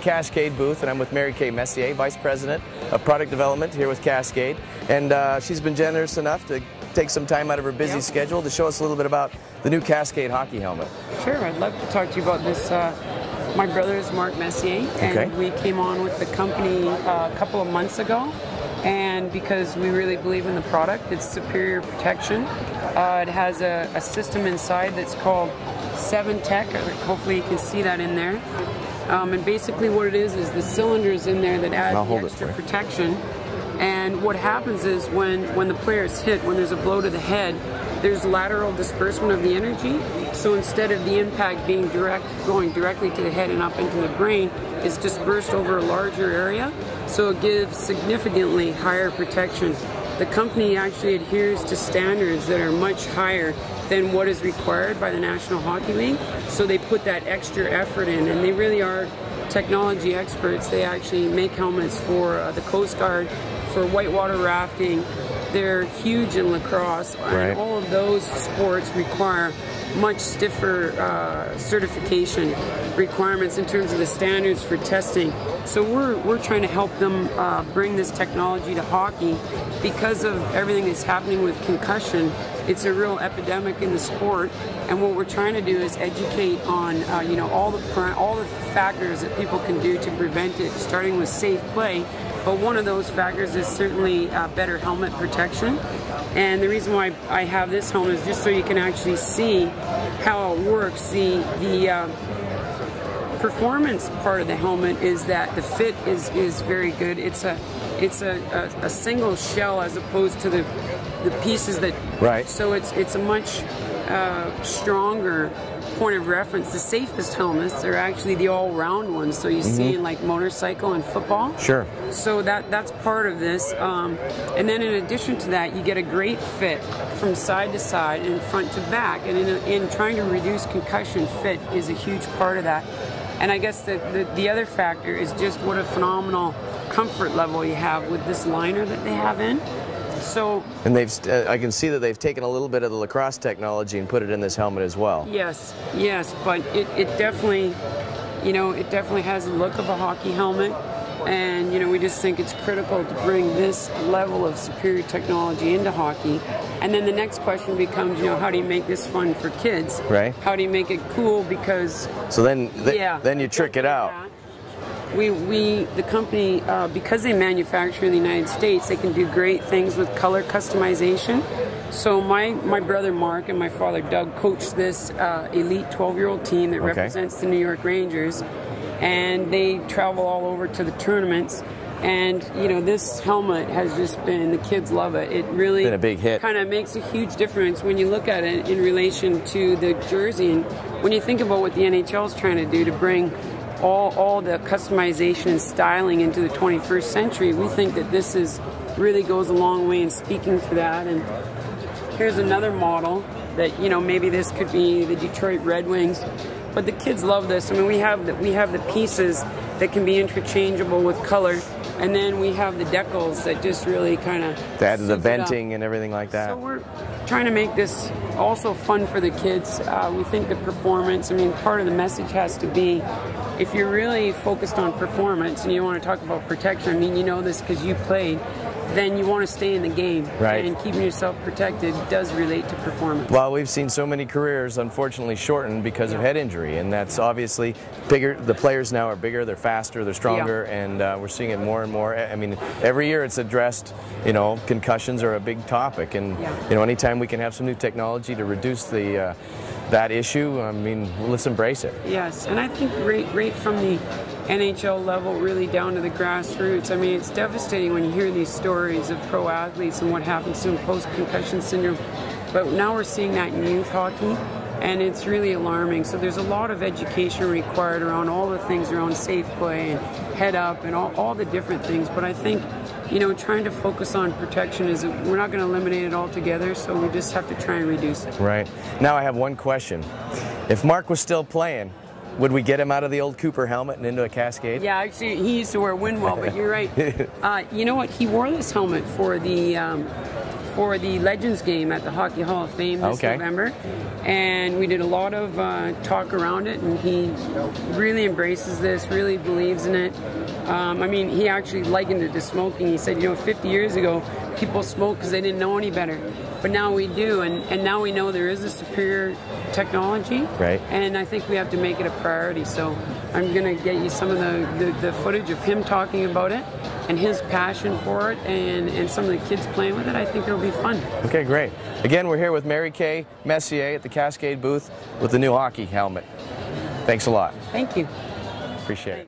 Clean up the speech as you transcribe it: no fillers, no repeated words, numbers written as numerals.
Cascade booth, and I'm with Mary Kay Messier, Vice President of Product Development here with Cascade. And she's been generous enough to take some time out of her busy schedule to show us a little bit about the new Cascade hockey helmet. Sure, I'd love to talk to you about this. My brother is Mark Messier, and we came on with the company a couple of months ago. And because we really believe in the product, it's superior protection. It has a system inside that's called 7-Tech. Hopefully you can see that in there. And basically what it is the cylinders in there that add the extra protection. And what happens is when the player is hit, when there's a blow to the head, there's lateral disbursement of the energy. So instead of the impact being going directly to the head and up into the brain, it's dispersed over a larger area. So it gives significantly higher protection. The company actually adheres to standards that are much higher than what is required by the National Hockey League. So they put that extra effort in, and they really are technology experts. They actually make helmets for the Coast Guard, for whitewater rafting. They're huge in lacrosse, and all of those sports require much stiffer certification requirements in terms of the standards for testing. So we're trying to help them bring this technology to hockey. Because of everything that's happening with concussion, it's a real epidemic in the sport, and what we're trying to do is educate on you know, all the factors that people can do to prevent it, starting with safe play. But one of those factors is certainly better helmet protection. And the reason why I have this helmet is just so you can actually see how it works. The performance part of the helmet is that the fit is very good. It's a single shell as opposed to the pieces that so it's a much stronger point of reference. The safest helmets are actually the all-round ones, so you see in like motorcycle and football. Sure. So that's part of this, and then in addition to that, you get a great fit from side to side and front to back. And in trying to reduce concussion, fit is a huge part of that. And I guess the other factor is just what a phenomenal comfort level you have with this liner that they have in. So, and I can see that they've taken a little bit of the lacrosse technology and put it in this helmet as well. Yes, but it definitely, you know, it definitely has the look of a hockey helmet, and you know, we just think it's critical to bring this level of superior technology into hockey. And then the next question becomes, you know, how do you make this fun for kids? Right. How do you make it cool? Because then you trick it out. The company, because they manufacture in the United States, they can do great things with color customization. So my brother Mark and my father Doug coach this elite 12-year-old team that represents the New York Rangers, and they travel all over to the tournaments. And you know, this helmet has just been, the kids love it. It really been a big hit. Kind of makes a huge difference when you look at it in relation to the jersey, and when you think about what the NHL is trying to do to bring all the customization and styling into the 21st century. We think that this really goes a long way in speaking to that. And here's another model that, you know, maybe this could be the Detroit Red Wings, but the kids love this. I mean, we have the pieces that can be interchangeable with color, and then we have the decals that just really kind of add the venting and everything like that. So we're trying to make this also fun for the kids. We think the performance, I mean, part of the message has to be, if you're really focused on performance and you want to talk about protection, I mean, you know this because you played, then you want to stay in the game. Right. And keeping yourself protected does relate to performance. Well, we've seen so many careers unfortunately shortened because of head injury, and that's obviously bigger. The players now are bigger, they're faster, they're stronger, and we're seeing it more and more. I mean, every year it's addressed, you know, concussions are a big topic, and you know, anytime we can have some new technology to reduce the that issue, I mean, let's embrace it. Yes, and I think right from the NHL level really down to the grassroots, I mean, it's devastating when you hear these stories of pro athletes and what happens to them post-concussion syndrome. But now we're seeing that in youth hockey, and it's really alarming. So there's a lot of education required around all the things around safe play and head up and all the different things. But I think, you know, trying to focus on protection is, we're not going to eliminate it altogether, so we just have to try and reduce it. Right. Now I have one question. If Mark was still playing, would we get him out of the old Cooper helmet and into a Cascade? Yeah, actually, he used to wear Windwell, but you're right. You know what? He wore this helmet for the for the Legends game at the Hockey Hall of Fame this November, and we did a lot of talk around it, and he really embraces this, really believes in it. I mean, he actually likened it to smoking. He said, you know, 50 years ago, people smoked because they didn't know any better. But now we do, and now we know there is a superior technology, right? And I think we have to make it a priority. So I'm going to get you some of the footage of him talking about it and his passion for it, and some of the kids playing with it. I think it'll be fun. Okay, great. Again, we're here with Mary Kay Messier at the Cascade booth with the new hockey helmet. Thanks a lot. Thank you. Appreciate it.